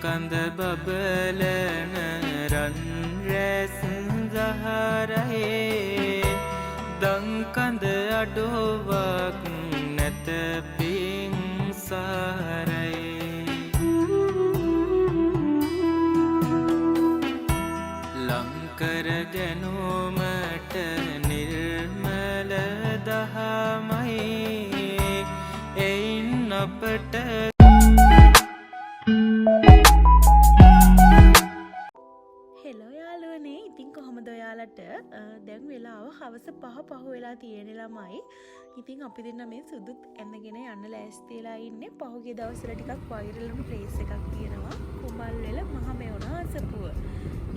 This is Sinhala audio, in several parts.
කඳ බබලන රන් රැස් දහරහේ දංකඳ අඩුවක් නැත පින් සාරයි ලංකර ගැනුමට නිර්මල දහමයි එයින් අපට ඉතින් කොහොමද ඔයාලට දැන් වෙලාව හවස 5 පහ වෙලා තියෙන ළමයි. ඉතින් අපි දෙන්න මේ සුදුත් ඇඳගෙන යන්න ලෑස්තිලා ඉන්නේ. පහුගිය දවස්වල ටිකක් වෛරල් වුණු ප්ලේස් එකක් තියෙනවා. කුඹල්වැල මහමෙවුනා අසපුව.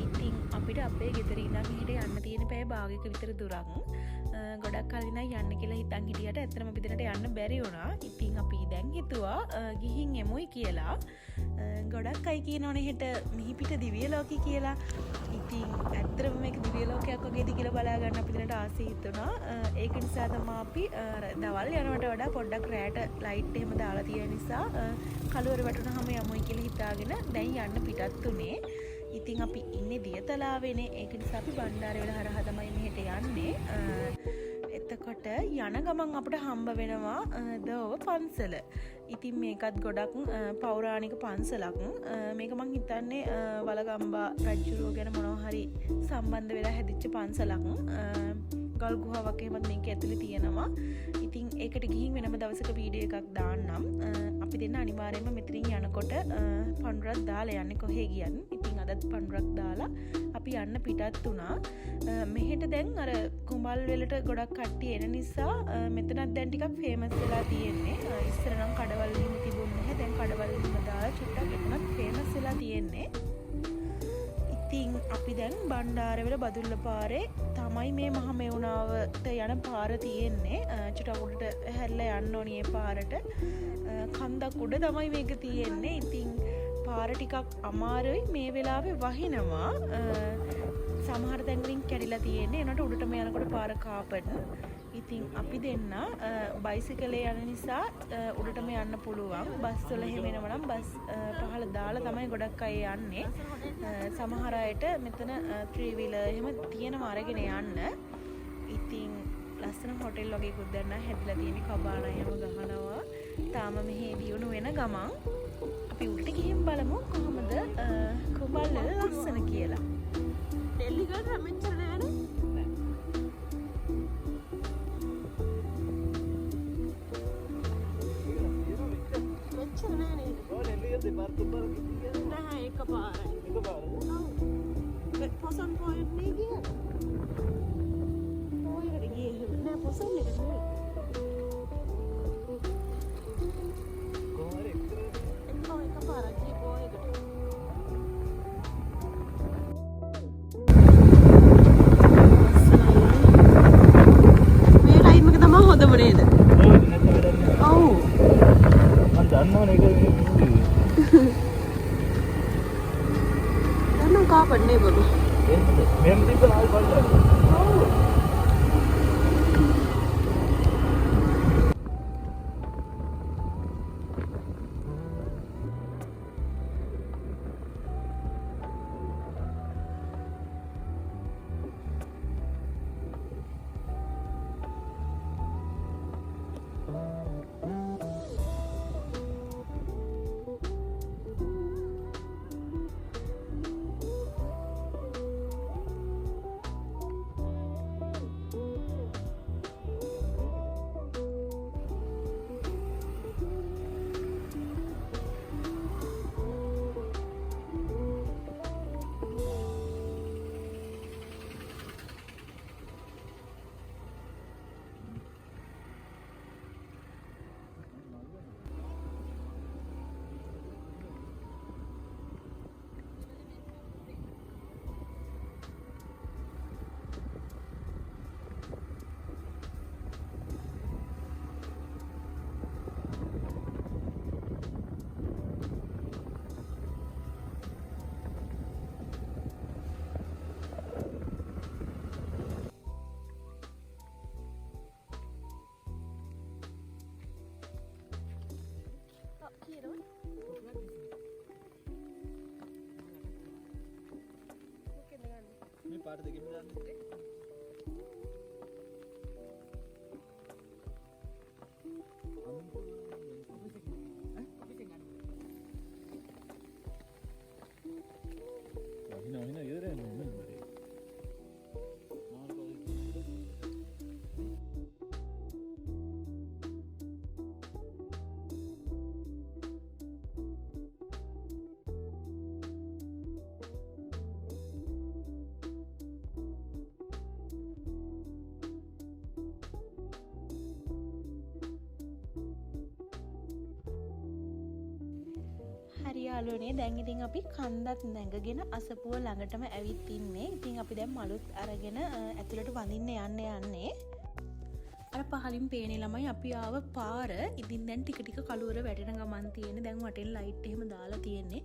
ඉතින් අපිට අපේ ගෙදර ඉඳන් මෙහෙට යන්න තියෙන පැය භාගයක විතර දුරක්. ගොඩක් කලින් යන්න කියලා හිතන් හිටියට ඇත්තටම අපි දෙන්නට යන්න බැරි වුණා. ඉතින් අපි දැන් හිතුවා ගිහින් එමුයි කියලා. ගොඩක් අය කියනවනේ හෙට මිහිපිට දිව්‍ය ලෝකෙ කියලා. ඉතින් ඇත්තටම මේක දිව්‍ය ලෝකයක් වගේද කියලා බලා ගන්න අපි දෙන්නට ආසයි හිතුණා. ඒක නිසා තමයි අපි දවල් යනවට වඩා පොඩ්ඩක් රැට ලයිට් එහෙම දාලා තියෙන නිසා කළුවර වැටුනහම යමුයි කියලා හිතාගෙන දැන් යන්න පිටත් උනේ. ඉතින් අපි ඉන්නේ දියතලාවේනේ. ඒක නිසා අපි බණ්ඩාරවැල හරහා තමයි මෙහෙට යන්නේ. එතකොට යන ගමන් අපිට හම්බ වෙනවා දෝව පන්සල. ඉතින් මේකත් ගොඩක් පෞරාණික පන්සලක්. මේක මං හිතන්නේ වලගම්බා රජුරුව ගැන මොනවා හරි සම්බන්ධ වෙලා හැදිච්ච පන්සලක්. ගල් ගුහාවක් එහෙමත් මේක ඇතුලේ තියෙනවා. ඉතින් ඒකට ගිහින් වෙනම දවසක වීඩියෝ එකක් දාන්නම්. අපි දෙන්න අනිවාර්යයෙන්ම මෙතනින් යනකොට පඳුරක් දාලා යන්නේ කොහේ ගියත්. ඉතින් අදත් පඳුරක් දාලා අපි යන්න පිටත් වුණා. මෙහෙට දැන් අර කුඹල්වැලට ගොඩක් කට්ටිය එන නිසා මෙතනත් දැන් ටිකක් ෆේමස් වෙලා තියෙන්නේ. ඉස්සර නම් කඩවල් වලින් තිබුණේ නැහැ. දැන් කඩවල් වලින්ම දාලා චුට්ටක් එතනත් ෆේමස් වෙලා තියෙන්නේ. ඉතින් අපි දැන් බණ්ඩාරවැල බදුල්ල පාරේ තමයි මේ මහමෙවුනාවට යන පාර තියෙන්නේ. චුට්ටක් උඩට හැරිලා යන්න ඕනි මේ පාරට. කන්දක් උඩ තමයි මේක තියෙන්නේ. ඉතින් පාර ටිකක් අමාරුයි මේ වෙලාවේ වහිනවා. සමහර තැන් වලින් කැඩිලා තියෙන්නේ. එනකොට උඩටම යනකොට පාර කාපට්. ඉතින් අපි දෙන්න බයිසිකලේ යන නිසා උඩටම යන්න පුළුවන්. බස් වල එහෙම එනවා නම් බස් පහළ දාලා තමයි ගොඩක් අය යන්නේ. සමහර අයට මෙතන 3 wheeler එහෙම තියෙනවා අරගෙන යන්න. ඉතින් ලස්සන හොටෙල් වගේ එකක් දැන් හැදලා තියෙන කබාන එහෙම ගහනවා. තාම මෙහි දියුණු වෙන ගමන් අපි උඩට ගිහින් බලමු කොහොමද කුඹල්වැල ලස්සන කියලා. ඩෙල්ලි ගන්න මෙච්චර නෑනේ. මෙච්චර නෑනේ. ඔය ඩෙල්ලි ගත්තේ පාර තුබ්බර කිව්වේ නැහැ එකපාරයි. එකපාරද? ඔව්. පොසොන් පොයින්ට් නේ ගියා. ඔයකට ගියේ නෑ පොසොන් එකට නෙවෙයි. पढ़ने बोलो मेमोरी पर आज पढ़ रहा පාට දෙකම දාන්න. හරි යාළුවනේ දැන් ඉතින් අපි කන්දක් නැගගෙන අසපුව ළඟටම ඇවිත් ඉන්නේ. ඉතින් අපි දැන් මලුත් අරගෙන ඇතුළට වඳින්න යන්නේ. අර පහලින් පේන ළමයි අපි ආව පාර. ඉතින් දැන් ටික ටික කළුවර වැටෙන ගමන් තියෙන්නේ. දැන් වටෙන් ලයිට් එහෙම දාලා තියෙන්නේ.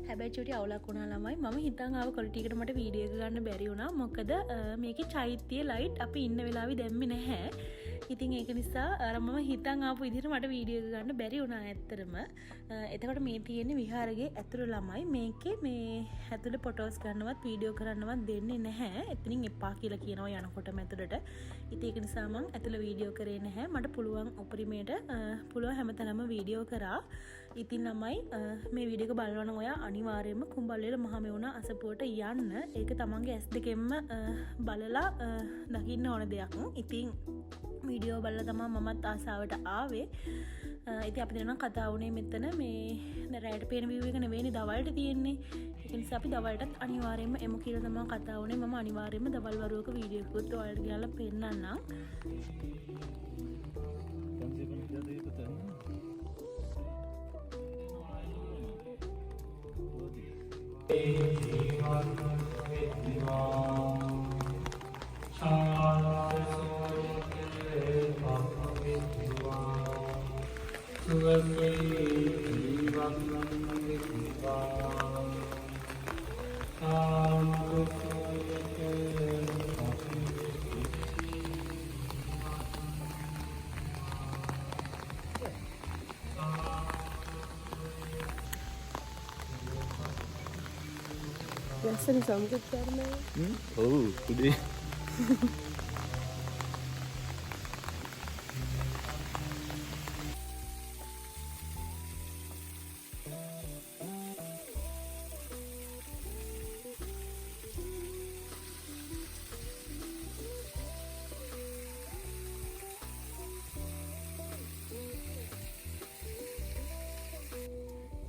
හැබැයි චුටි අවුලක් වුණා ළමයි. මම හිතන් ආව ක්වොලිටි එකට මට වීඩියෝ එක ගන්න බැරි වුණා. මොකද මේකේ චෛත්‍ය ලයිට් අපි ඉන්න වෙලාවේ දැම්මේ නැහැ. ඉතින් ඒක නිසා අර මම හිතන් ආපු විදිහට මට වීඩියෝ එක ගන්න බැරි වුණා ඇත්තටම. එතකොට මේ තියෙන්නේ විහාරයේ ඇතුළේ ළමයි. මේකේ මේ ඇතුළේ ෆොටෝස් ගන්නවත් වීඩියෝ කරන්නවත් දෙන්නේ නැහැ. එතනින් එපා කියලා කියනවා යනකොටම ඇතුළට. ඉතින් ඒක නිසා මම ඇතුළේ වීඩියෝ කරේ නැහැ. මට පුළුවන් උපරිමයට පුළුවන් හැමතැනම වීඩියෝ කරා. ඉතින් ළමයි මේ වීඩියෝ එක බලනවා නම් ඔයා අනිවාර්යයෙන්ම කුඹල්වේල මහමෙවුනා අසපුවට යන්න. ඒක තමන්ගේ ඇස් දෙකෙන්ම බලලා දකින්න ඕන දෙයක්. ඉතින් වීඩියෝ බලලා තමයි මමත් ආසාවට ආවේ. ඉතින් අපි දෙන්නා කතා වුණේ මෙතන මේ රැයට පේන view එක නෙවෙයිනේ දවල්ට තියෙන්නේ. ඒක නිසා අපි දවල්ටත් අනිවාර්යයෙන්ම එමු කියලා තමයි කතා වුණේ. මම අනිවාර්යයෙන්ම දවල් වරුවක වීඩියෝ එකකුත් ඔයාලට ගිහලා පෙන්නන්නම්. Biasanya sambut karena ඔව් උදේ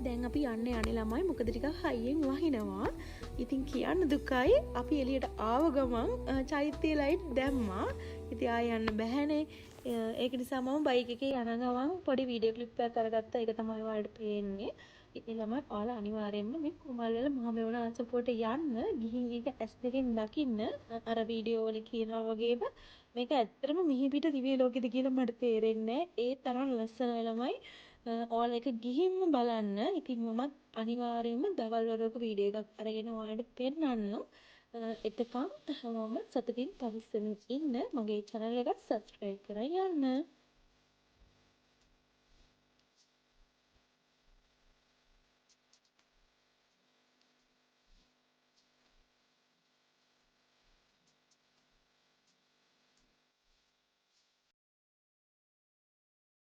දැන් අපි යන්න යන්නේ ළමයි. මොකද ටිකක් හයියෙන් වහිනවා. ඉතින් කියන්න දුකයි අපි එළියට ආව ගමන් චෛත්‍ය ලයිට් දැම්මා. ඉතින් ආය යන්න බැහැනේ. ඒක නිසා මම බයික් එකේ යන ගමන් පොඩි වීඩියෝ ක්ලිප් එකක් අරගත්තා. ඒක තමයි ඔයාලට පේන්නේ. ඉතින් ළමයි ඔයාලා අනිවාර්යයෙන්ම මේ කුමල්වල මහමෙවුනා අසපුවට යන්න. ගිහින් ඒක ඇස් දෙකෙන් දකින්න. අර වීඩියෝ වල කියනවා වගේම මේක ඇත්තටම මිහිපිට දිව්‍ය ලෝකෙද කියලා මට තේරෙන්නේ. ඒ තරම් ලස්සනයි ළමයි. ඔයාලා එක ගිහින්ම බලන්න. ඉතින් මමත් අනිවාර්යයෙන්ම දවල් වරුවක වීඩියෝ එකක් අරගෙන ඔයාලට පෙන්නන්නම්. එතකන් හැමෝම සතුටින් පරිස්සමින් ඉන්න. මගේ channel එක subscribe කරලා යන්න.